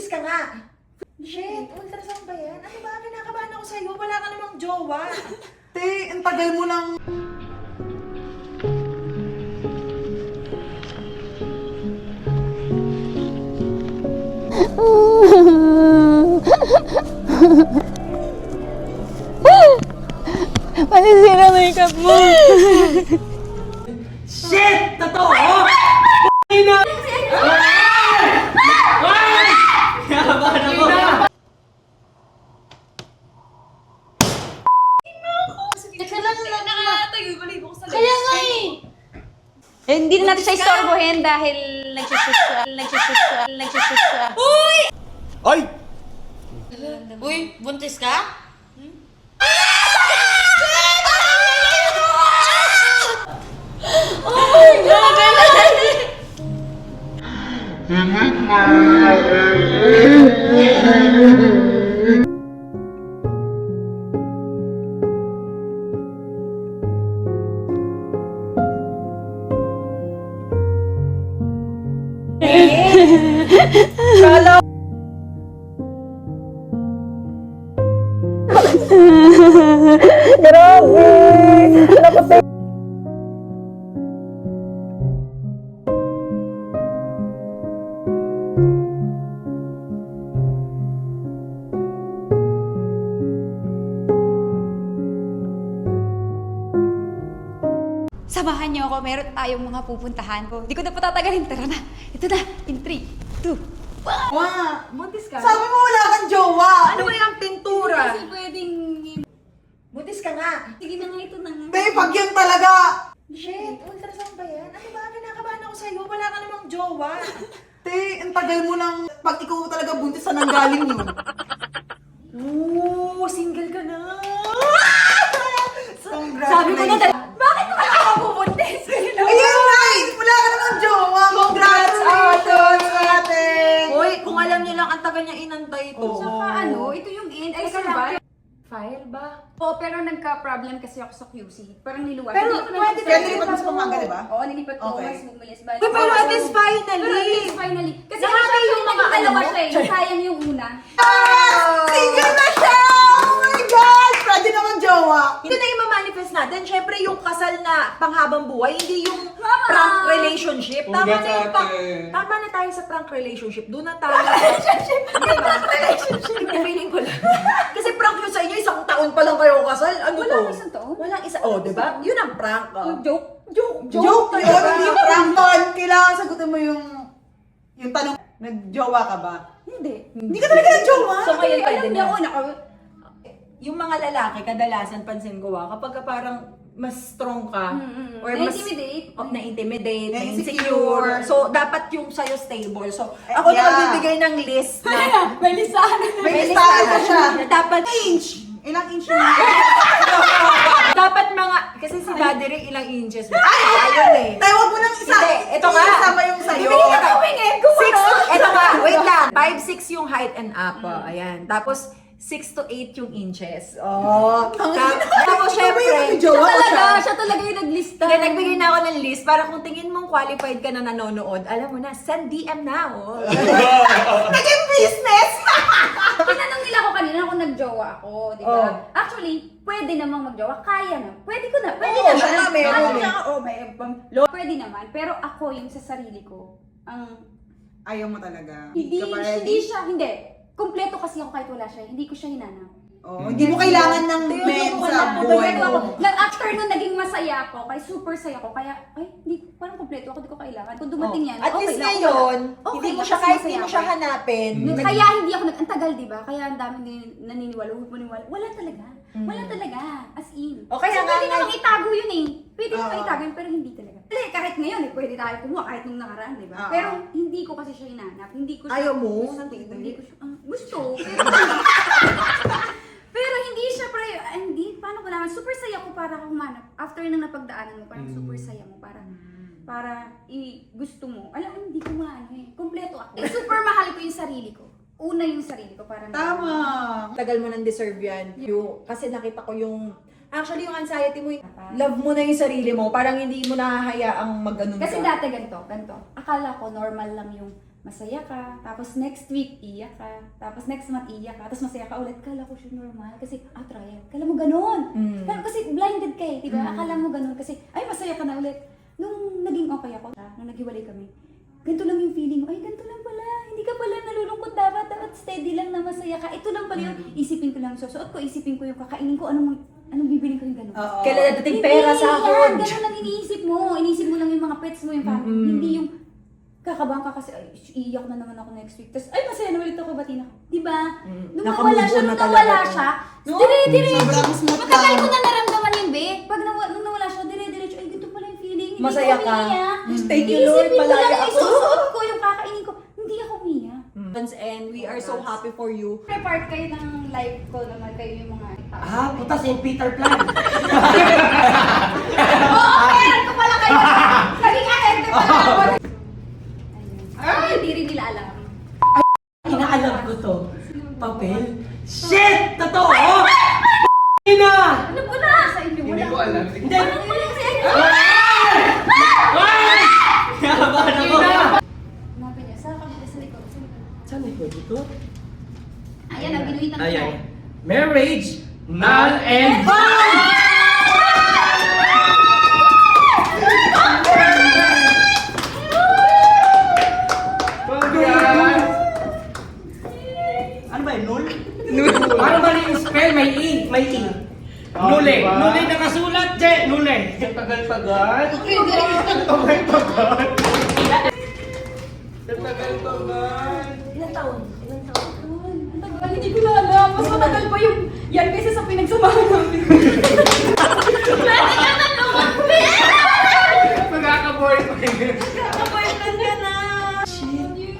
Buntis ka nga. Shit, ultrasound ba yan? Ano ba? Kinakabahan ako sa'yo. Wala ka namang jowa. Te, ang tagal mo lang. Masisira makeup mo. Shit! Totoo! Kaya nga eh. Eh, hindi na natin siya istorbohin dahil nagsisus siya. Ay! Uy, buntis ka? Samahan niyo ako, meron tayong mga pupuntahan ko. Hindi ko na patatagalin, tara na. Ito na, in 3, 2, 1. Wa! Buntis ka? Sabi mo wala kang jowa! Ano ba yung pintura? Kasi pwedeng... Buntis ka nga. Sige na nga, ito na nga. Te, pag yan talaga! Shit, ultrasound ba yan? Ano ba? Kinakabahan ako sa'yo. Wala ka namang jowa. Te, ang tagal mo lang. Pag ikaw talaga buntis, saan ang galing yun? Oo, single ka na. Sabi ko na talaga, bakit naman ako mabubuntis? Ayun na! Wala ka namang jowa! Congratulations, ate! Hoy, kung alam niyo lang, ang tagal niya inantay ito. Oo. Saka ano, ito yung end. Ay, Teka sir lang, ba? File ba? Oo, pero nagka-problem kasi ako sa QC. Parang niluwas. Pero Hindi ko pwede na- Kaya nilipat mo sa Pampanga, di ba? Oo, nilipat ko. Okay. Mas bumulis. Bali. Pero at least Pero at finally. least finally. Kasi Nakaka siya yung mga dalawa ano mo? siya eh. Sayang yung una. Single na siya! Oh my God! Pwede naman jowa! Hindi na i-manifest natin. Siyempre, yung kasal na panghabang buhay, hindi yung Mama! prank relationship. Tama Congrats, na yung ate. tama na tayo sa prank relationship. Doon na tayo. Prank relationship. Hindi, feeling ko lang. Kasi prank yun sa inyo, isang taon pa lang kayo kasal. Ano to? Walang isang taon? Walang isa. Oh, di ba? Yun ang prank. Oh. Joke. Joke yun! Hindi yung prank doon. Kailangan sagutin mo yung tanong, nagjowa ka ba? Hindi. Hindi ka talaga nagjowa? So, ngayon Alam pwede niya na. ako, Yung mga lalaki, kadalasan pansin ko kapag ka parang mas strong ka, or mas Na-intimidate. na-intimidate, Na-insecure. na-insecure. So, dapat yung sa'yo stable. So, ako na yeah. magbibigay ng list na May lisahan. May listahan pa siya. na dapat Inch! Ilang inch yun? dapat mga, kasi si Daddy Ray ilang inches. Ayun eh. Tawag mo ng isa. Hindi, ito nga. Isama yung sa'yo. Hindi ka gawin eh. Ito nga, wait lang. 5'6" yung height and up. Ayan. Tapos, 6 to 8 yung inches. Oh. Tapos, syempre, Siya talaga yung naglista. hindi, nagbigay na ako ng list para kung tingin mong qualified ka na nanonood, alam mo na, send DM na. Oh. Naging business! Tinanong nila ako kanina kung nagjowa ako, di ba? Oh. Actually, pwede namang magjowa. Kaya na. Pwede ko na. Pwede Oo, naman. siya nga, meron Actually, eh. ako, may pwede naman. Pero ako yung sa sarili ko, ang Ayaw mo talaga. hindi, Ka pa ready? hindi siya, hindi. Kumpleto kasi ako kahit wala siya. Hindi ko siya hinanap. Oo, hindi mo kailangan ng men sa buhay mo. After nun, naging masaya ako. Kaya super saya ako. Kaya, ay, hindi, parang kumpleto ako. Hindi ko kailangan. Kung dumating yan, At okay least lang. ngayon, Okay hindi mo lang siya, kasi kahit hindi masaya mo siya ako. hanapin. Kaya hindi ako ang tagal, di ba? Kaya ang dami naniniwala, huwag maniwala. Wala talaga. Wala talaga. As in. O kaya Kasi nga pwede namang itago yun eh. Pwede Oo. namang itago yun, pero hindi talaga. Kasi kahit ngayon eh, pwede tayo kumuha kahit nung nakaraan, di ba? Oo. Pero hindi ko kasi siya hinanap. Hindi ko siya, Ayaw mo? Hindi ko siya, gusto. Pero, pero hindi siya, hindi, paano ko naman, super saya ko para humanap. After nang napagdaanan mo, parang super saya mo, para gusto mo. Alam mo, hindi ko maano eh. Kompleto ako. Super mahal ko yung sarili ko. Una yung sarili ko, parang Tama. Tagal mo nang deserve yan. Kasi nakita ko yung, actually yung anxiety mo, love mo na yung sarili mo. Parang hindi mo nahahayaang mag-ganun Kasi ka. dati ganito. Akala ko normal lang yung masaya ka, tapos next week, iyak ka, tapos next month, iyak ka, tapos masaya ka ulit. Kala ko siya normal, kasi, trial. Kala mo ganun. Kasi blinded ka eh, diba? Akala mo ganun, kasi, ay, masaya ka na ulit. Nung naging okay ako, nung naghiwalay kami, ganito lang yung feeling mo, ay, ganito lang pala, hindi ka pala nalulungkot dapat steady lang na masaya ka. Ito lang pala yung isipin ko lang, susuot ko, isipin ko yung kakainin ko, anong bibiling ko yung gano'n. Kailan nadating pera sa Yan, akin? gano'n lang iniisip mo. Iniisip mo lang yung mga pets mo, yung family. Hindi yung kakabahan ka kasi, ay, iiyak na naman ako next week. Tapos, ay, masaya na ulit ako, batiin ako. Diba? Nung nawala siya, Nakamove on na talaga. dire-diretso. Sobrang smooth Matagal lang. ko na naramdaman yun, be. Nung nawala siya, dire-diretso, ay, ganito pala yung feeling. Hindi Masaya ko ka. umiiyak. Thank you, Lord. Iisipin ko lang Malaya yung ako. isusuot ko, yung kakainin ko. Hindi ako umiiyak. And we are so happy for you. Part kayo ng life ko naman, kayo yung mga Putas yung Peter Plan. Oo, meron ko pala kayo. Naging ahente pala ako. Ay, hindi rin nila alam. Inaalam ko to. Papel? Shit! Totoo! Ina! Ano po na? Sa inyo, wala. Hindi ko alam. Hindi! Ano po lang sa inyo? Kinabahan ako! Hanapin niya, sa kabila sa likod. Sa likod. Saan ito? Dito? Ayan, ang ginuwitan ko Ayan. na. Marriage, null and ano ba yun? Null? Null. Para ba yung spell? May E. May E. Nule. diba? Nule nakasulat, Je. Nule. Tagal-tagal. Tagal-tagal. Tagal-tagal. Ilang taon? Ang tagal, hindi ko na alam. Mas matagal pa yung yan kaysa sa pinagsamahan namin. Pwede ka na lumapit! Magkaka-boyfriend. Kakaboyfriend ka na!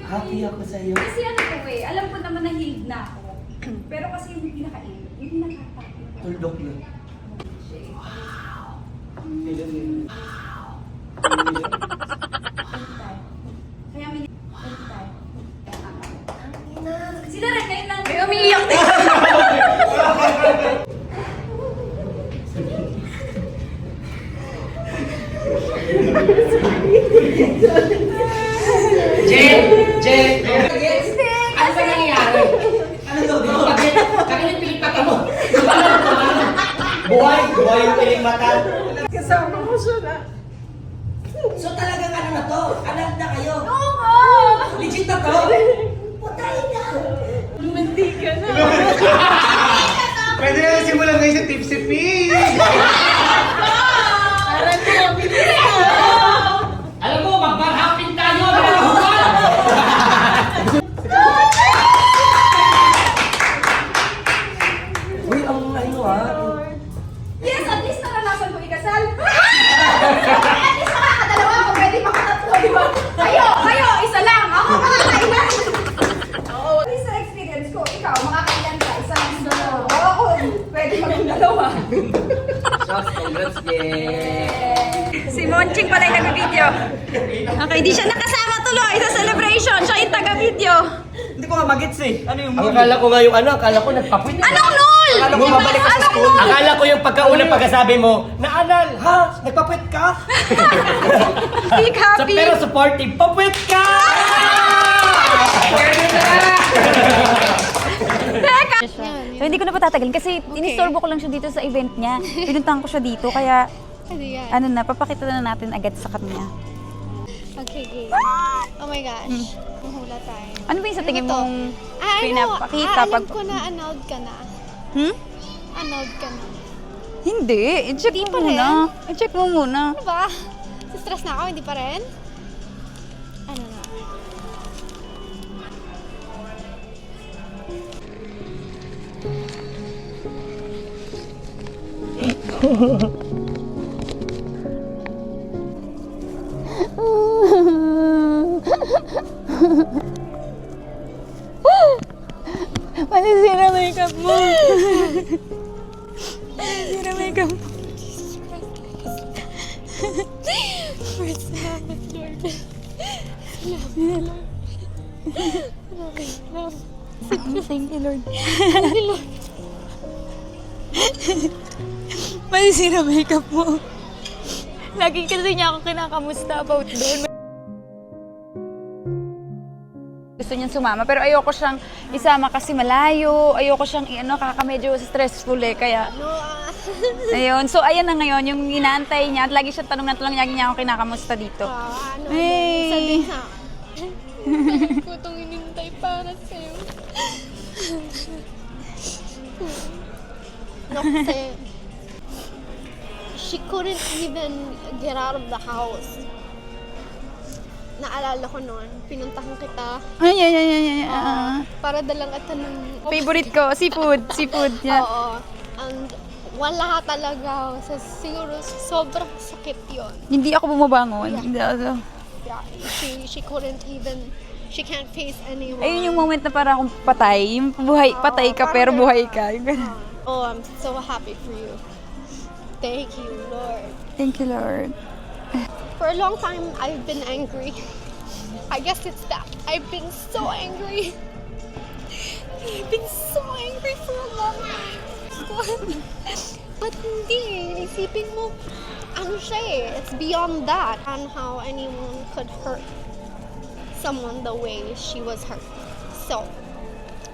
Happy ako sa'yo. Kasi ano ko eh, alam ko naman na healed na ako. Pero kasi yung pinaka-heal, yung pinaka-heal. Tuldok na. Kaya may sila rin, ngayon lang. May umiiyak din. Ano ba nangyayari? Ano to? Kaya yung piling mata mo. Buhay yung piling mata. Kasama ko siya na. So talagang ano na to? Anak na kayo? Oo nga! Legit na to? Putay na! Pwede na simulan ngayon sa Tipsy Pig. Alam mo, mag-barhapin tayo! Nakahuwag! Uy, ang ano Yes, at least naranasan ko ikasal. At least nakakadalawa ako, pwede makatatlo, di ba? Kayo, isa lang. Ako makakailan. At least sa experience ko, ikaw, makakailan ka, isa lang. Ako, pwede maging dalawa. Congrats, yeah! Si Monching pala yung nag-video. Okay, di siya nakasama tuloy sa celebration. Siya yung taga-video. Hindi ko nga magets eh. Ano yung movie? Akala ko nga yung ano, akala ko nagpapit. Anong null? Akala ko mabalik ka sa Anong school. null? Akala ko yung pagkaunang pagkasabi mo, naalal, ha? Nagpapit ka? Be happy. Pero supportive, papit ka! So hindi ko na patatagalin kasi inistorbo ko lang siya dito sa event niya. Pinuntahan ko siya dito kaya Ano yan? ano na, papakita na natin agad sa kanya. Okay, game. Oh my gosh. Mahula tayo. Ano ba yung sa tingin to? mong pinapakita alam pag... ko na annulled ka na. Hmm? Annulled ka na. Hindi, i-check Hindi mo pa muna. I-check mo muna. Ano ba? Stress na ako, hindi pa rin? Ano na? Malisira makeup mo. Malisira makeup mo. Lord, salamat, Lord. Thank you, Lord. Malisira makeup mo. Lagi kasi niya ako kinakamusta about doon. Gusto niyang sumama, pero ayoko siyang isama kasi malayo. Ayoko siyang, medyo stressful eh. Kaya, ayun. So, ayan na ngayon, yung inaantay niya. At lagi siya tanong na tanong, lagi niya ako kinakamusta dito. Sabi nga. Balik ko itong inintay para sa'yo. No, kasi she couldn't even get out of the house. Naalala ko noon, pinuntahan kita para dalangatan ng... Favorite ko, seafood. Yeah. Oo. And wala talaga. So, siguro sobrang sakit yon. Hindi ako bumabangon. Hindi ako. Yeah, she couldn't even, she can't face anyone. Ayun yung moment na parang akong patay. Yung buhay, patay ka pero buhay ka. Yung ganun. Oh, I'm so happy for you. Thank you, Lord. Thank you, Lord. For a long time, I've been angry. I guess it's that. I've been so angry. I've been so angry for a long time. But hindi. Isipin mo, ano siya eh. It's beyond that. On how anyone could hurt someone the way she was hurt. So,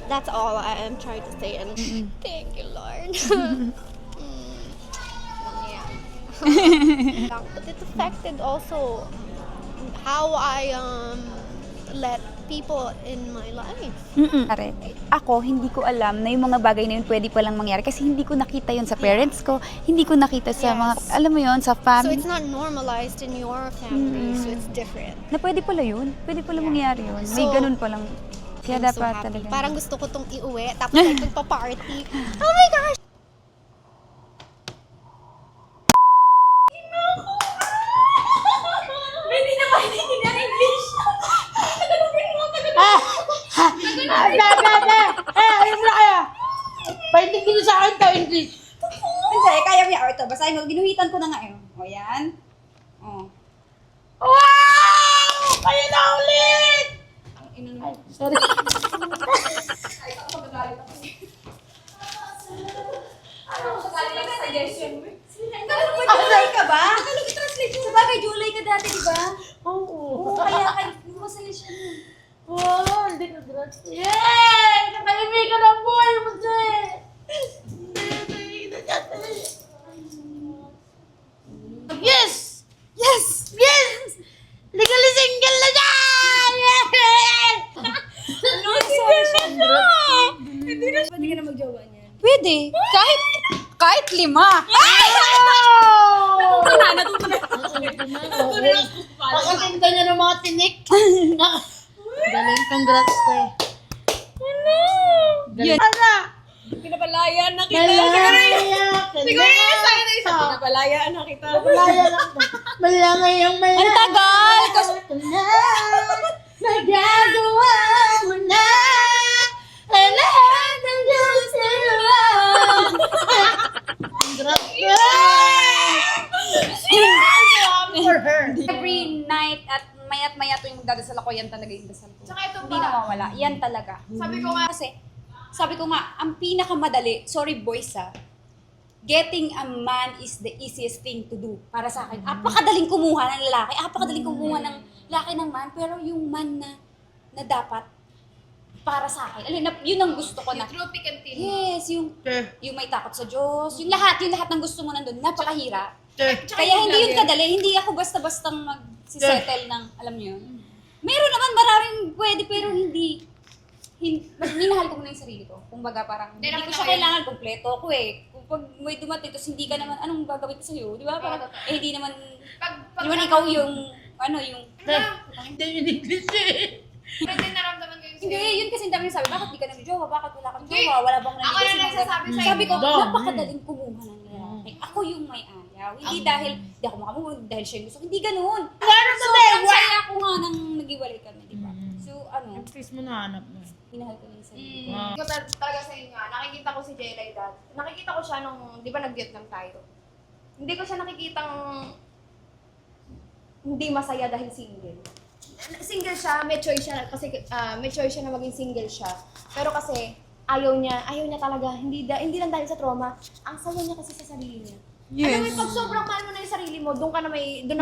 that's all I am trying to say. And thank you, Lord. Yeah. But it affected also how I let people in my life. Pare, ako, hindi ko alam na yung mga bagay na yun pwede palang mangyari kasi hindi ko nakita yun sa parents ko, hindi ko nakita sa mga, alam mo yun, sa So family. it's not normalized in your family, so it's different. Na pwede pala yun, pwede pala mangyari yun. May So, ganun palang. Kaya I'm so dapat happy. talaga. Parang gusto ko tong iuwi, tapos like magpa-party. Oh my gosh! Ayun na kaya. Paintingin niyo sa akin to, English. Hindi, kaya mo yan. O, ito, basahin mo. Ginuhitan ko na nga yun. O, yan. O. Wow! Kayo na ulit! Ay, sorry. July ka ba? Tagalog translation. Sa bagay, July ka dati, di ba? Oo. Oo, kaya masaya siya nun. Wow, hindi ka grass. Yay! Nakalimutan ang buhay mo siya. Yes! Yes! Yes! Legally single na siya! Pwede ka na mag-jowa niyan. Pwede. Kahit 5. Pagkatinda niya ng mga tinik. Galing, congrats ko eh. Yun. Pinapalayan na kita. Siguro yun sa akin na isa. Pinapalayan na kita. Malangay ang malangay. Ang tagal! Nagagawa mo na ang lahat ng Diyos na congrats for her. Every night at mayat-maya tuwing magdadasal ako, yan talaga yung dasal ko. Hindi nawawala. Yan talaga. Sabi ko nga, ang pinakamadali, sorry boys getting a man is the easiest thing to do para sa akin. Apakadaling kumuha ng lalaki, apakadaling kumuha ng lalaki ng man, pero yung man na dapat para sa akin. Yun ang gusto ko na. Yes, yung may takot sa Diyos, yung lahat ng gusto mo nandun, napakahirap. Kaya hindi yun kadali, hindi ako basta-bastang mag-settle ng, alam niyo yun. Meron naman maraming pwede, pero mas minahal ko muna yung sarili ko. Kumbaga parang, hindi ko siya kailangan, kompleto ko eh. Kung may dumating, tapos hindi ka naman, anong gagawin ko sa'yo? Di ba? Parang, hindi naman, hindi naman ikaw yung, Hindi yun English eh. hindi, yun kasi ang dami yung sabi, bakit di ka nag-jowa? Bakit wala kang jowa? Wala bang nag-jowa? Sabi ko, napakadaling kumuha ng lalaki. Ako yung may ayaw. Hindi dahil, di ako makamove, dahil siya yung gusto. Hindi ganun. So, ang saya ko nga nang nag-iwalay kami, di ba? So, At least mo nahanap mo. minahal ko na yung sarili ko. Ko talaga sa inyo nga, nakikita ko si Jay like that. Nakikita ko siya nung, di ba nag-Vietnam tayo? Hindi ko siya nakikitang hindi masaya dahil single. Single siya, may choice siya kasi may choice siya na maging single siya. Pero kasi ayaw niya talaga, hindi lang dahil sa trauma. Ang saya niya kasi sa sarili niya. Yes. Alam mo, pag sobrang mahal mo na yung sarili mo, doon na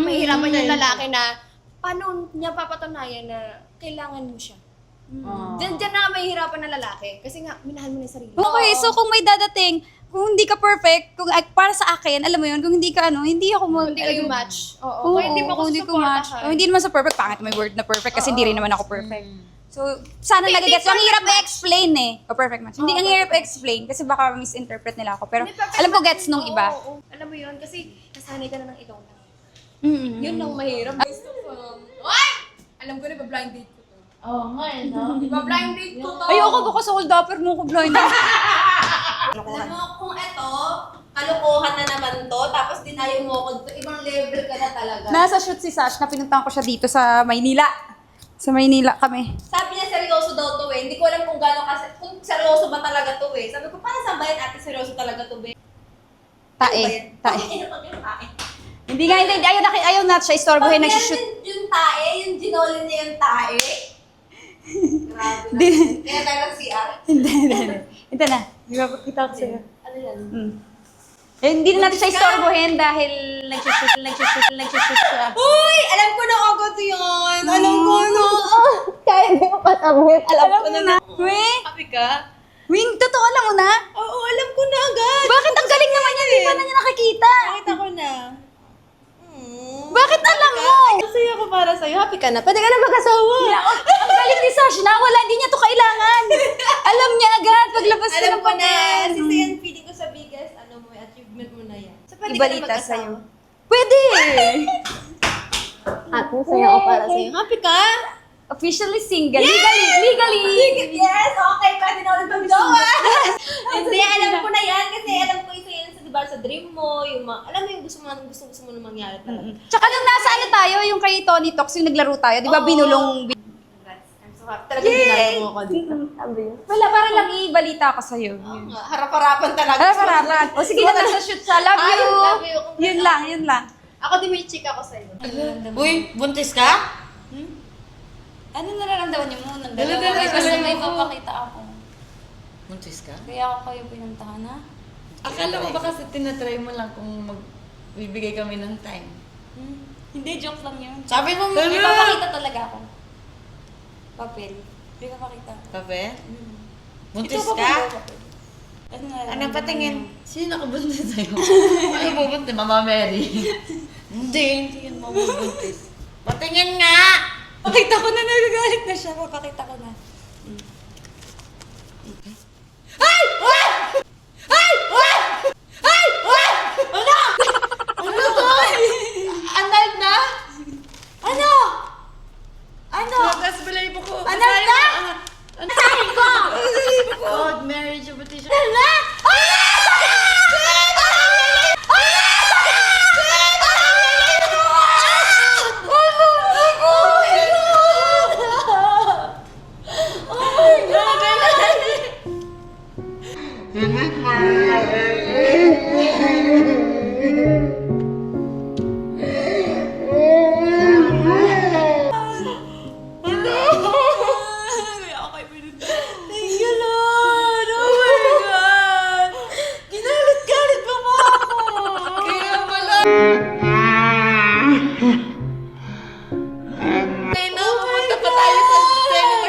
mahihirapan yung lalaki na paano niya papatunayan na kailangan mo siya. Diyan na may hirapan na lalaki. Kasi nga, minahal mo na yung sarili. Okay, so kung may dadating, kung hindi ka perfect, kung para sa akin, alam mo yun, kung hindi ka hindi ako Hindi kayo match. Oo, Kung hindi mo ako kung hindi ko match. supportahan. Oh, hindi naman sa perfect, pangit may word na perfect kasi hindi rin naman ako perfect. So, sana nagagets. Ang hirap i-explain eh. O perfect match. Hindi, ang hirap i-explain kasi baka misinterpret nila ako. Pero Hindi, perfect alam ko match gets nung yun. iba. Oo. Alam mo yun, kasi nasanay ka na ng ikaw lang. Mm-mm. Yun lang mahirap. Ay! Alam ko na, blind date ko to. Oo nga eh, no? Blind date ko to. Ayoko baka sa hold upper mo ko blind. Alam mo, kung eto, kalokohan na naman to, tapos dinayo mo ako, ibang level ka na talaga. Nasa shoot si Sash na pinuntahan ko siya dito sa Maynila. Sa Maynila kami. Sabi niya seryoso daw to eh. Hindi ko alam kung gano'n kasi, kung seryoso ba talaga to eh. Sabi ko, para saan ba yan ate seryoso talaga to be? Tae. Tae. Ano ba yung tae? Hindi nga, hindi. Ayaw na siya istorbohin. Nag-shoot. Yung tae, yung ginolin niya yung tae. Grabe na. Kaya tayo ng CR. Hindi. Ito na. Kita ko sa'yo. Ano yan? Eh, hindi na natin siya istorbohin dahil nag-shoot siya. Uy! Alam ko na agad yun! Alam ko na! Kaya hindi mo patamit. Alam ko na. Weh? Happy ka? Wing, totoo alam mo na? Oo, alam ko na agad! Bakit ang galing naman yan? Di ba na niya nakikita? Nakita ko na. Bakit alam mo? Masaya ako para sa'yo. Happy ka na. Pwede ka na mag-asawa. Ang galing ni Sash na wala, hindi niya to kailangan. Alam niya agad, paglabas Alam ng ko na. papel. Kasi yan, feeling ko sa biggest, achievement mo na yan. So, pwede Ibalita ka na mag-asawa. sa'yo. Pwede! At masaya ako para sa'yo. Happy ka? Officially single. Legally! Yes! Okay, pwede na ulit mag-jowa. Hindi, alam ko na yan. Kasi alam ko isa yan sa, diba, sa dream mo. Yung alam mo yung gusto mo na mangyari talaga. Tsaka nung nasa ano tayo, yung kay Tony Talks, yung naglaro tayo, di ba binulong... I'm so happy. Talagang dinalo mo ako dito. Wala, para lang ibalita ko sa'yo. Harap-harapan talaga. Harap-harapan. O sige na, nasa-shoot siya. Love Ay, you! love you. Yun lang. Ako din may chick ako sa'yo. Uy, buntis ka? Ano nararamdaman niyo mo? Nagdalawa kayo kasi may papakita ako. Buntis ka? Kaya ako kayo pinuntahan na. Akala mo ba kasi tinatry mo lang kung magbibigay kami ng time? Hindi, joke lang yun. Sabi mo, May papakita talaga ako. Papel. May papakita. Kape? Buntis Ito, ka? papel. Ano nararamdaman Ano patingin? niyo? Sino nakabuntis sa'yo? Ano bubuntis? Mama Mary. Hindi yan mabubuntis. Patingin nga! Pakita ko na nagagalit na siya. Papakita ko na. Anal na? Ano? Tapos balayibo ko. Anal na? Sahin ko! Oh, marriage petition. Thank you, Lord! Oh my God! Ginalit-galit pa mo ako! Kaya pala. Kaya na, pumunta pa tayo sa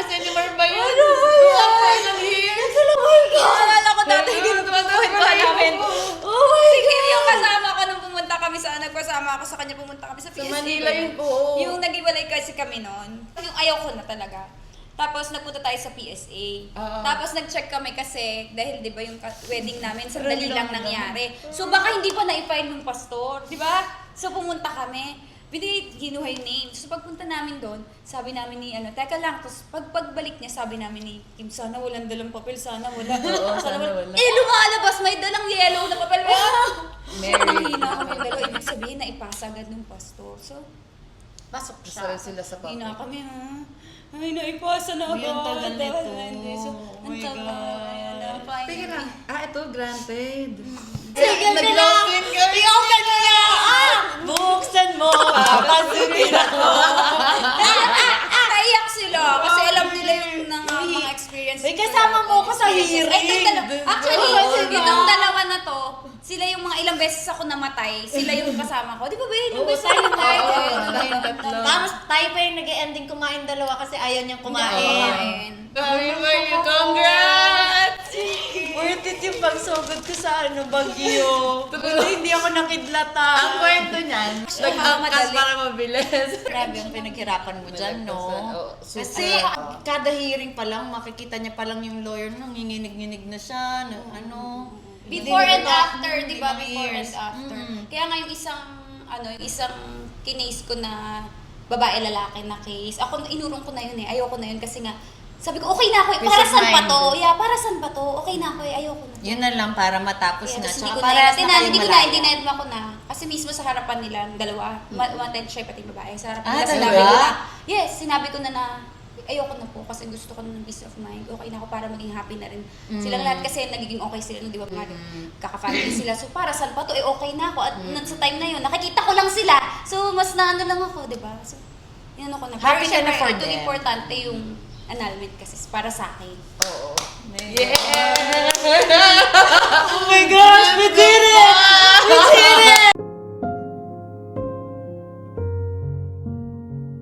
Cinema ba yun? Ano ba yan? Ilang years? Oh my God! Akala ko dati ginututuhin pa namin. Oh my God! Yung kasama ko nung pumunta kami nagpasama ako sa kanya, pumunta kami sa PSA. Sa Manila yun po. Yung nag-iwalay kasi kami noon. Yung ayaw ko na talaga. Tapos nagpunta tayo sa PSA. Tapos nag-check kami kasi dahil 'di ba yung wedding namin sandali lang nangyari. So baka hindi pa na-file ng pastor, 'di ba? So pumunta kami. Ginuha yung name. So pagpunta namin doon, sabi namin ni teka lang, tapos pagbalik niya, sabi namin ni Kim, sana walang dalang papel, sana wala. sana wala. Lumalabas, may dalang yellow na papel. Mary. Hina kami dalawa, ibig sabihin na ipasa agad ng pastor. So, Pasok na sila sa papel. hina kami Ay, naipasa na Uy, ang tagal nito. So, Oh ang my tagal. God. Teka lang. Ito, granted. Sige, Nag-login kami. I-open niya! Buksan mo! Papasukin ako! Naiyak sila kasi alam nila yung mga experience. May kasama mo ko sa hearing. Actually, itong dalawa na to, sila yung mga ilang beses ako namatay, sila yung kasama ko. Di ba ba ilang Oo, beses tayo ako namatay? tayong tatlo. Tapos tayo pa yung nag-ending kumain dalawa kasi ayaw niyang kumain. Congrats! Worth it yung pagsugod ko sa Baguio. Hindi ako nakidlata. Ang kwento niyan, nag-angkas para mabilis. Grabe yung pinaghirapan mo dyan, no? Kasi kada hearing pa lang, makikita niya pa lang yung lawyer, nanginginig-nginig na siya, Before and after, di ba? Before and after. Kaya nga yung isang kinase ko na babae-lalaki na case, ako inurong ko na yun ayoko na yun kasi nga, sabi ko, okay na ako para saan pa to? Yeah, para saan pa to? Okay na ako ayoko na. Yun na lang para matapos na. Tapos Tsaka hindi para ko na. Kasi mismo sa harapan nila, dalawa, umattend siya pati babae. Sa harapan nila, talaga? sinabi ko na, yes, sinabi ko na ayoko na po kasi gusto ko ng peace of mind. Okay na ako para maging happy na rin. Silang lahat kasi nagiging okay sila, di ba? Kaka-family sila. So para saan pa to? Okay na ako. At sa time na yun, nakikita ko lang sila. So mas naano lang ako, di ba? So, yun ako na. Happy ka na for ito them. importante yung annulment kasi para sa akin. Oo. Yeah! Oh my gosh, we did it! We did it!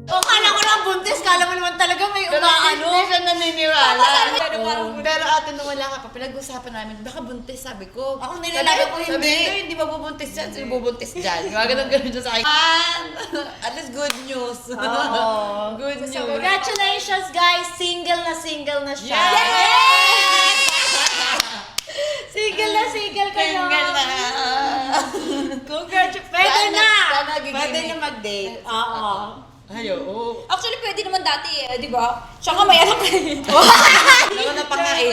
O, kala ko lang buntis, kala mo naman talaga may umaano. Hindi siya naniniwala. Pero ate, nung wala ka pa, pinag-usapan namin, baka buntis, sabi ko. Ako nilalaga ko hindi mabubuntis dyan, sino bubuntis dyan. Ganun siya sa akin. At least good news. Good news. Congratulations guys, single na siya. Yes! Single kayo. Single na. Congratulations. Pwede na. Pwede na mag-date. Oo. Actually, pwede naman dati di ba? Siya nga may anak eh. Ano na pangain?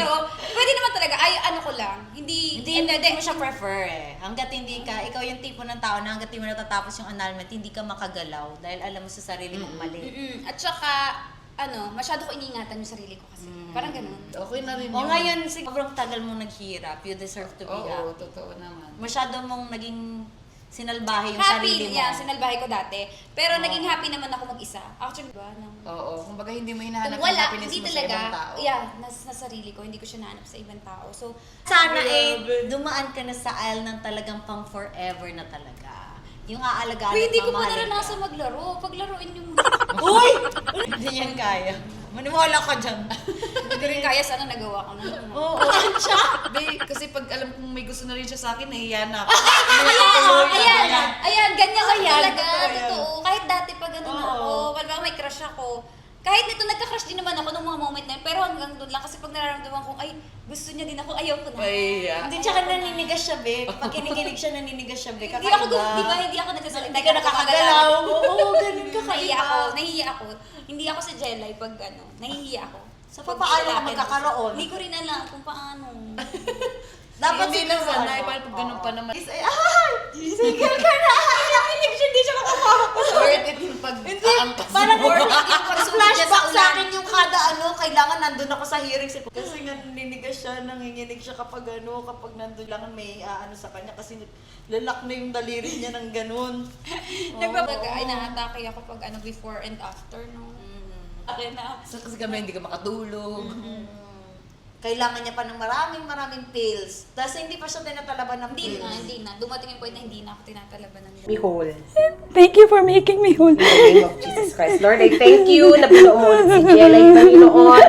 Pwede naman talaga. Ano ko lang. Hindi mo siya prefer Hanggat hindi ka, ikaw yung tipo ng tao na hanggat hindi mo natatapos yung annulment, hindi ka makagalaw dahil alam mo sa sarili mong mali. At saka, masyado ko iniingatan yung sarili ko kasi. Parang ganun. Okay na rin O ngayon, sobrang tagal mong naghirap, you deserve to be Oo, happy. totoo naman. Masyado mong naging sinalbahe yung Happy, sarili mo. sinalbahay ko dati. Pero naging happy naman ako mag-isa. Actually, ba? Oo, kumbaga hindi mo hinahanap Kung yung wala, happiness hindi mo sa talaga. ibang tao. Nasa sarili ko. Hindi ko siya nahanap sa ibang tao. So, Sana dumaan ka na sa aisle ng talagang pang forever na talaga. Yung aalagaan hindi ko pa mamahalin naranasan ka. maglaro. Paglaruin niyo muna. Uy! Hindi yan kaya. Maniwala ka dyan. Hindi rin kaya sana nagawa ko na. Oo. Hindi, kasi pag alam kong may gusto na rin siya sa akin, nahiya na ako. Ayan, ganyan ako talaga. totoo yan. Totoo. Kahit dati pag na ako, pag may crush ako, kahit nito nagka-crush din naman ako nung mga moment na yun, pero hanggang doon lang kasi pag nararamdaman kong, ay, gusto niya din ako, ayaw ko na. Hindi, tsaka naninigas siya, be. Pag kinikinig siya, naninigas siya, be. Hindi ako, hindi ako nagsasalita. Hindi ka nakakagalaw. Oo, ganun ka Nahihiya ako. Hindi ako sa Jelay pag nahihiya ako. So, paano ka magkakaroon? Hindi ko rin alam kung paano. Dapat hindi lang sana, paano pag ganun pa naman. Single ka na! Nakinig siya, hindi siya makapawak. Worth it yung pag-aampas Parang mo. flashback sa akin yung kada kailangan nandun ako sa hearing. Kasi nga naninigas siya, nanginginig siya kapag nandun lang may sa kanya kasi lalak na yung daliri niya ng ganun. Inaatake ako pag before and after, no? Akin na. Kasi kami hindi ka makatulog. Kailangan niya pa ng maraming pills. Tapos hindi pa siya tinatalaban ng Hindi pills. na. Dumating yung point na hindi na ako tinatalaban ng Be whole. Thank you for making me whole. In the name of Jesus Christ. Lord, I thank you na binuo mo ulit si Jelay, Panginoon.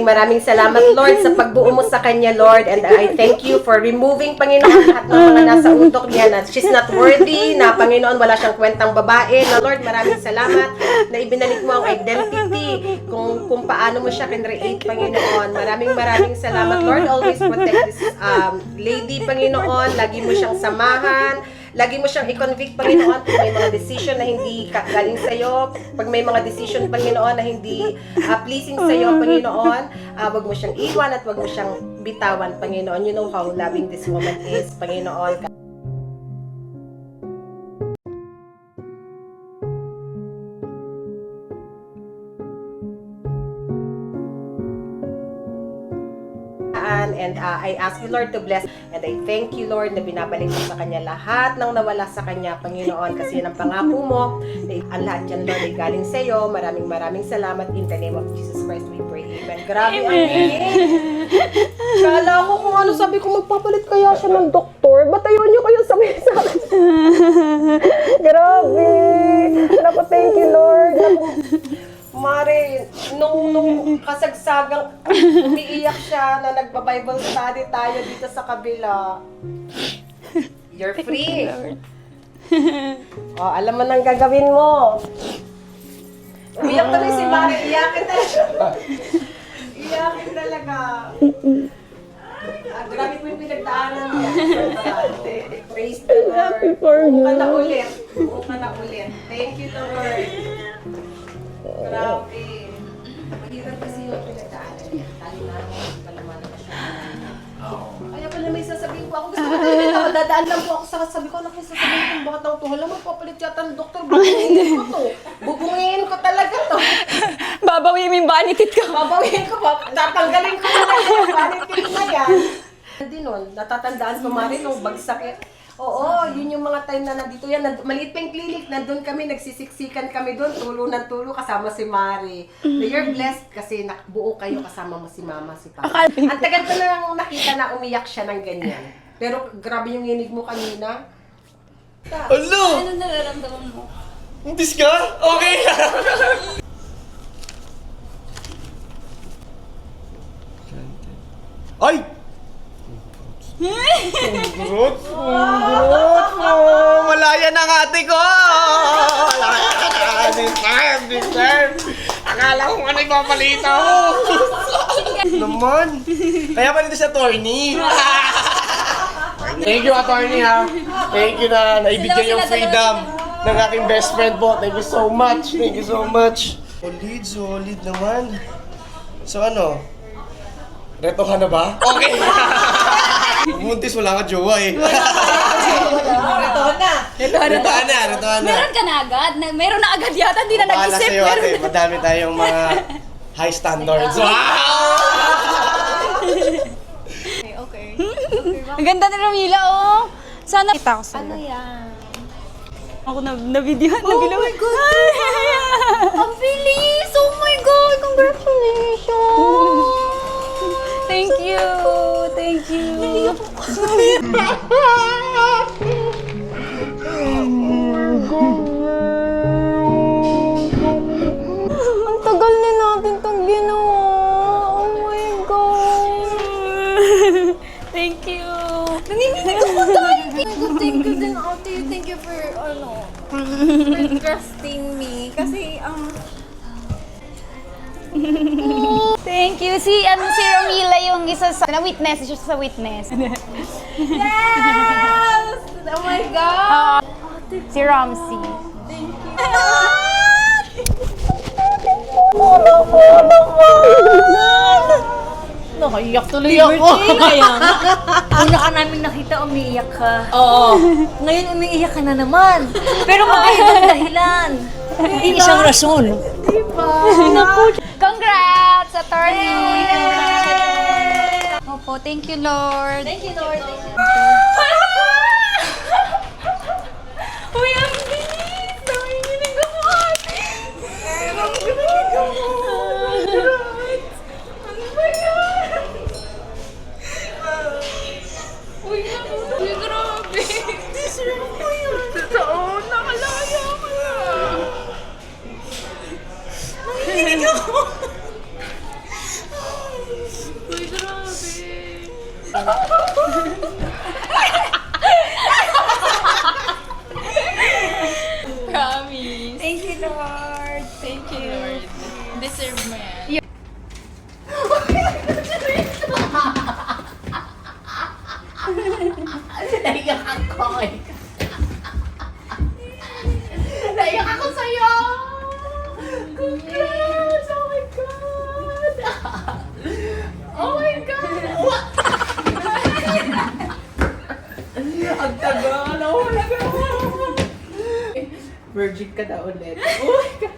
Maraming salamat, Lord, sa pagbuo mo sa kanya, Lord. And I thank you for removing, Panginoon, lahat ng mga nasa utok niya na she's not worthy, na Panginoon, wala siyang kwentang babae. Na Lord, maraming salamat na ibinalik mo ang identity kung paano mo siya kinreate, Panginoon. Maraming salamat, Lord. Always protect this lady, Panginoon. Lagi mo siyang samahan. Lagi mo siyang i-convict, Panginoon, pag may mga decision na hindi galing sa'yo, pag may mga decision, Panginoon, na hindi pleasing sa'yo, Panginoon, wag mo siyang iwan at wag mo siyang bitawan, Panginoon. You know how loving this woman is, Panginoon. And I ask you, Lord, to bless. And I thank you, Lord, na binabalik mo sa kanya lahat ng nawala sa kanya, Panginoon, kasi yun ang pangako mo. Ang lahat yan, Lord, ay galing sa iyo. Maraming salamat. In the name of Jesus Christ, we pray. Amen. Grabe ang hiling. Kala ko kung ano, sabi ko magpapalit kaya siya ng doktor. Ba't ayaw niyo kayo sabihin sa akin? Grabe. Naku, thank you, Lord. Naku, Mare, nung kasagsagang umiiyak siya na nagpa-Bible study tayo dito sa kabila. You're free. Oh, alam mo nang gagawin mo. Umiyak tuloy si Mare. Iyakin talaga. Iyakin talaga. Grabe po yung pinagdaanan niya. Praise the Lord. Buo ka na ulit. Buo ka na ulit. Thank you, Lord. Grabe. Mahirap kasi yung pinagdaanan niya. Tali na ako. Palaman na siya. Kaya pala may sasabihin ko. Ako gusto ko talaga. Dadaan lang po ako sa sabi ko. Ano kayo sasabihin ko? Bakit ako to? Hala, magpapalit yata ng doktor. Bubungin ko to. Bubungin ko talaga to. Babawi mo yung vanitit ko. Babawiin ko pa. Tatanggalin ko na lang yung vanitit na yan. Hindi nun. Natatandaan ko Mari nung bagsak. Oo, yun yung mga time na nandito yan. Maliit pa yung clinic. Nandun kami, nagsisiksikan kami doon. Tulo ng tulo kasama si Mari. You're blessed kasi buo kayo kasama mo si Mama, si Papa. Ang tagal ko nang nakita na umiyak siya ng ganyan. Pero grabe yung hinig mo kanina. Ano? Ano nararamdaman mo? Buntis ka? Okay. Ay! Growth! Growth! Malaya ng ate ko! Deserve! Akala ko ano yung papalita mo! Naman! Kaya pa dito si attorney! Thank you, attorney, ha! Thank you na naibigyan yung freedom ng aking best friend po. Thank you so much! Thank you so much! Solid naman. So ano? Reto ka na ba? Okay! Buntis, wala ka jowa eh. Reto na. Meron ka na agad? Meron na agad yata, hindi na Paala nag-isip. sa'yo ate, madami tayong mga high standards. Wow! Okay. Ang ganda ni Ramila, oh. Sana kita ko sa'yo. Ano yan? Ako na-video. Oh my God! Ang bilis! Oh my God! Congratulations! Thank you. Thank you. Ang tagal na natin itong ginawa. Oh my God! Thank you. Nanginginig ako tayo! Thank you din, ate. Thank you for, for trusting me. Kasi, Thank you. Si Ramila yung isa sa na-witness. Siya sa witness. yes! Oh my God! Si Ramsey. Thank you. Nakaiyak tuloy ako. Una ka namin nakita, umiiyak ka. Oo. Ngayon, umiiyak ka na naman. Pero magkaibang dahilan. Hindi isang rason. Congrats, attorney! Opo, thank you, Lord. Thank you, Lord. Thank you. Uy, ang bilis! Nanginginig ako, ate! Nanginginig ako! Ano ba yan? Uy, uy, grabe! Deserve ko yun! Totoo, nakalaya ka na! Nanginginig ako! Uy, grabe! Promise. Thank you, Lord. Thank you. Deserve mo yan. Naiyak ako eh. Naiyak ako sa'yo! Congrats! Oh my God! Oh my God! Ang tagal. Oh my God. Virgin ka na ulit. Oh my God.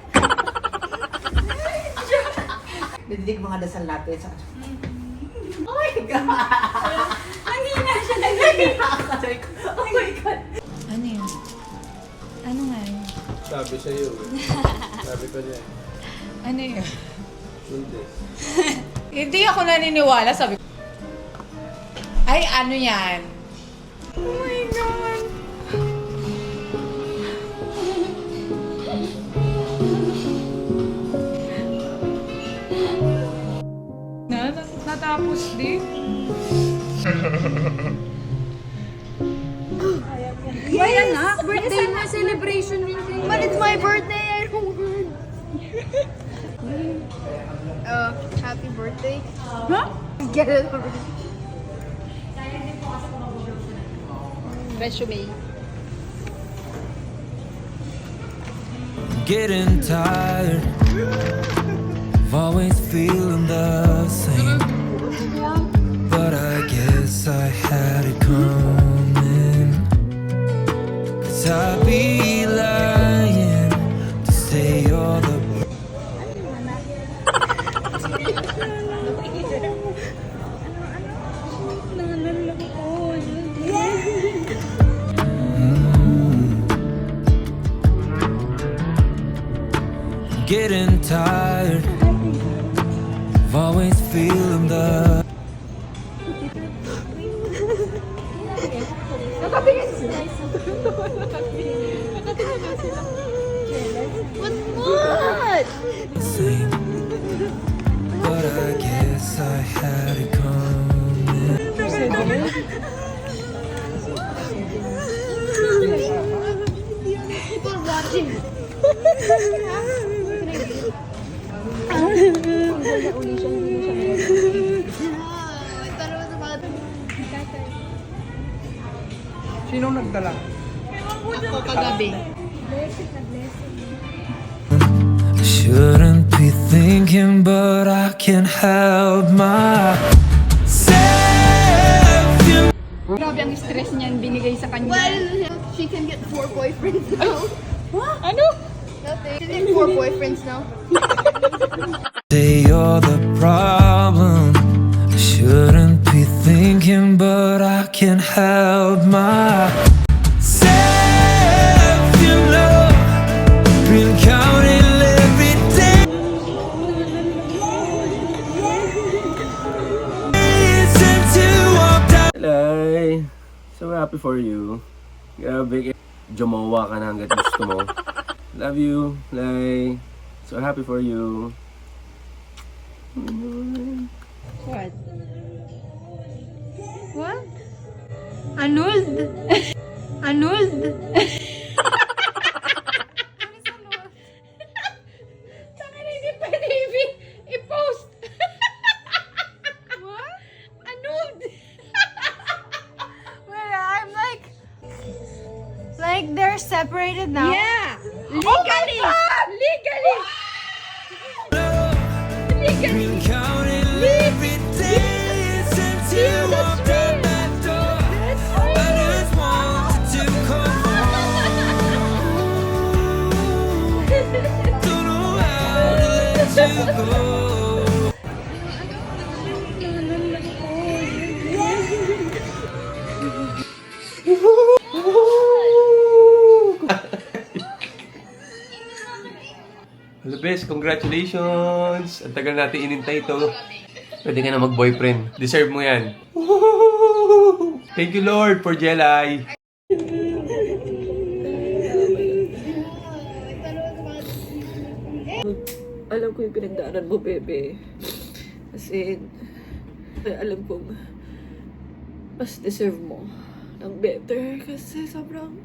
Nadidig mga dasal natin sa... Oh my God. Nanghina siya, nanghina. Oh my God. Ano yun? Ano nga yun? Sabi sa'yo eh. Sabi ko niya. Ano yun? Hindi ako naniniwala, sabi ko. Ay, ano yan? Oh my God. Natapos din. Ayan na, birthday mo, celebration rin kayo. But it's my birthday, I don't want. Happy birthday. Huh? Get it over. Resume. Getting tired of always feeling the same. But I guess I had it coming. 'Cause I'd be lying to say you're the getting tired of always feeling the What? same. But I guess I had it coming. People watching. I thought it was about Sinong nagdala? Ako kagabi. I shouldn't be thinking, but I can't help myself. Grabe ang stress niyan binigay sa kanya. well, she can get 4 boyfriends now. Ano? Nothing. She can get 4 boyfriends now. Say you're the problem. I shouldn't be thinking, but I can't help myself. You know, been counting every day. Since you walked out. Lay, so happy for you. Grabe, jumawa ka na hanggat gusto mo. Love you, Lay. So happy for you. What? What? Annulled? Annulled? Hindi pwede i-post. What? Annulled. Well, I'm like they're separated now. Yeah. Legally. Legally. Been counting every day since you walked out that door. I just wanted to come home. Don't know how to let you go. Hello, best. Congratulations! Ang tagal natin inintay ito. Pwede ka na mag-boyfriend. Deserve mo yan. Thank you, Lord, for Jelay. Alam ko yung pinagdaanan mo, bebe. Kasi, alam kong mas deserve mo ng better. Kasi sobrang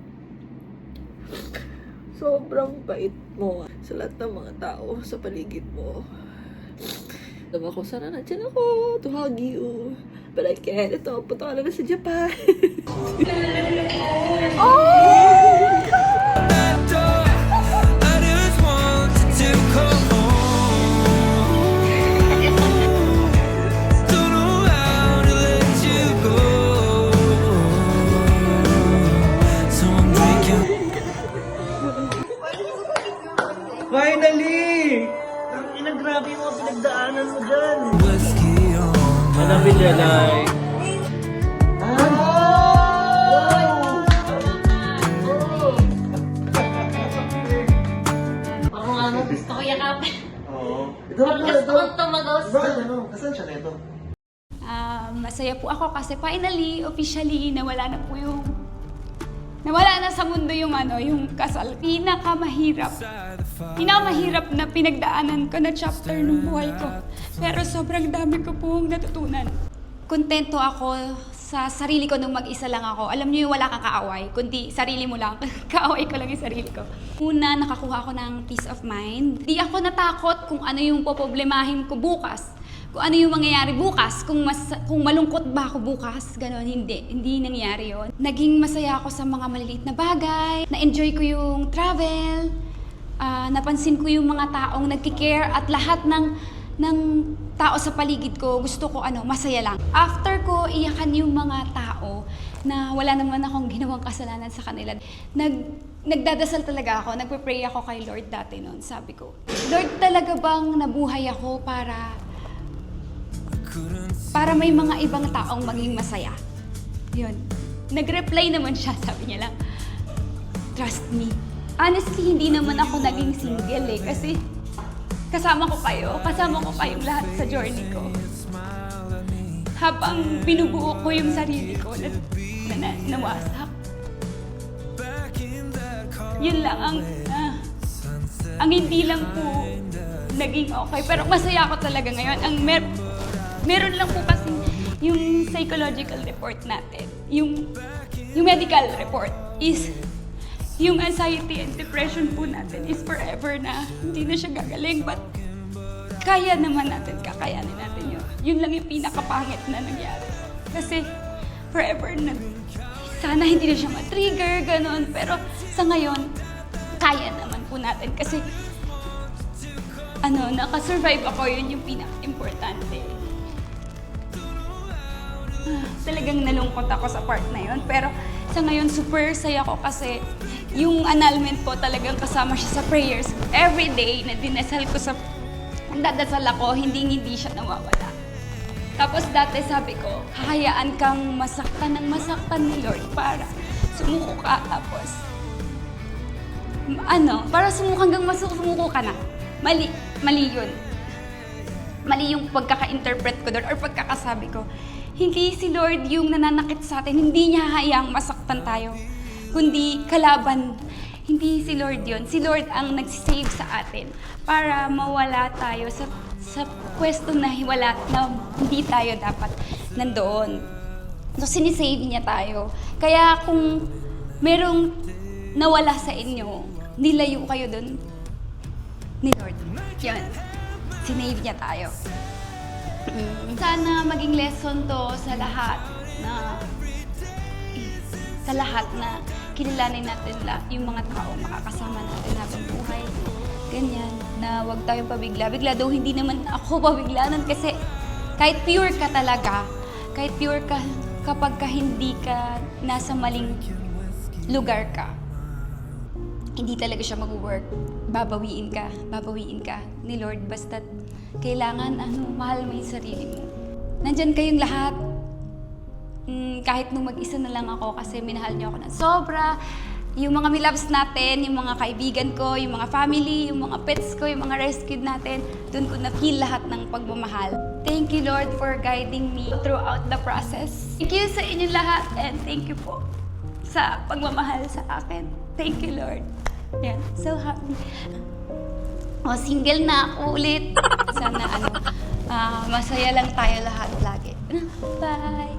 bait mo sa lahat ng mga tao sa paligid mo. Alam ako, sana nandiyan ako to hug you. But I can't. Ito, punta ka na sa Japan. That door, I just wanted to come home. Don't know how to let you go. So I'm drinking. Finally! Ang inagrabe yung mga pinagdaanan mo dyan. Whiskey on my Hanapin Jelay. Ako nga mo, gusto ko yakap. Oo. Gusto ko to. to? Masaya po ako kasi finally, officially, nawala na sa mundo yung kasal. Pinakamahirap na pinagdaanan ko na chapter ng buhay ko. Pero sobrang dami ko pong natutunan. Kontento ako sa sarili ko nung mag-isa lang ako. Alam niyo yung wala kang kaaway, kundi sarili mo lang. Kaaway ko lang yung sarili ko. Una, nakakuha ako ng peace of mind. Di ako natakot kung ano yung poproblemahin ko bukas. Kung ano yung mangyayari bukas, kung malungkot ba ako bukas, gano'n, hindi nangyari yon. Naging masaya ako sa mga maliliit na bagay, na-enjoy ko yung travel, napansin ko yung mga taong nagkikare at lahat ng tao sa paligid ko, gusto ko masaya lang. After ko iyakan yung mga tao na wala naman akong ginawang kasalanan sa kanila, nagdadasal talaga ako, nagpe-pray ako kay Lord dati noon. Sabi ko, Lord, talaga bang nabuhay ako para may mga ibang taong maging masaya? Yun. Nag-reply naman siya, sabi niya lang, trust me. Honestly, hindi naman ako naging single kasi kasama ko kayong lahat sa journey ko. Habang binubuo ko yung sarili ko na nawasak. Yun lang ang hindi lang po naging okay. Pero masaya ako talaga ngayon. Meron lang po kasi yung psychological report natin, yung medical report is yung anxiety and depression po natin is forever na hindi na siya gagaling, but kakayanin natin yun. Yun lang yung pinakapangit na nangyari. Kasi forever na, sana hindi na siya ma-trigger, ganun. Pero sa ngayon, kaya naman po natin kasi nakasurvive ako, yun yung pinaka-importante. Talagang nalungkot ako sa part na yun. Pero sa ngayon, super saya ko kasi yung annulment po talagang kasama siya sa prayers. Every day na dinasal ko dadasal ako, hindi siya nawawala. Tapos dati sabi ko, hahayaan kang masaktan ni Lord para sumuko ka. Tapos, para sumuko ka na. Mali yun. Mali yung pagkaka-interpret ko doon or pagkakasabi ko. Hindi si Lord yung nananakit sa atin, hindi niya hayaang masaktan tayo, kundi kalaban. Hindi si Lord yun. Si Lord ang nagsisave sa atin para mawala tayo sa pwesto na hindi tayo dapat nandoon. So, sinisave niya tayo. Kaya kung merong nawala sa inyo, nilayo kayo doon ni Lord. Yun. Sinave niya tayo. Sana maging lesson to sa lahat na kilalanin natin yung mga tao makakasama natin habang buhay. Ganyan, na huwag tayong pabigla-bigla. Though hindi naman ako pabiglanan kasi kahit pure ka talaga, kapag hindi ka nasa maling lugar ka, hindi talaga siya mag-work. Babawiin ka ni Lord. Basta kailangan, mahal mo yung sarili mo. Nandyan kayong lahat. Kahit nung mag-isa na lang ako kasi minahal niyo ako ng sobra. Yung mga milabs natin, yung mga kaibigan ko, yung mga family, yung mga pets ko, yung mga rescued natin, doon ko na-feel lahat ng pagmamahal. Thank you, Lord, for guiding me throughout the process. Thank you sa inyo lahat and thank you po sa pagmamahal sa akin. Thank you, Lord. Yeah, so happy. Single na ako ulit. Sana masaya lang tayo lahat lagi. Bye!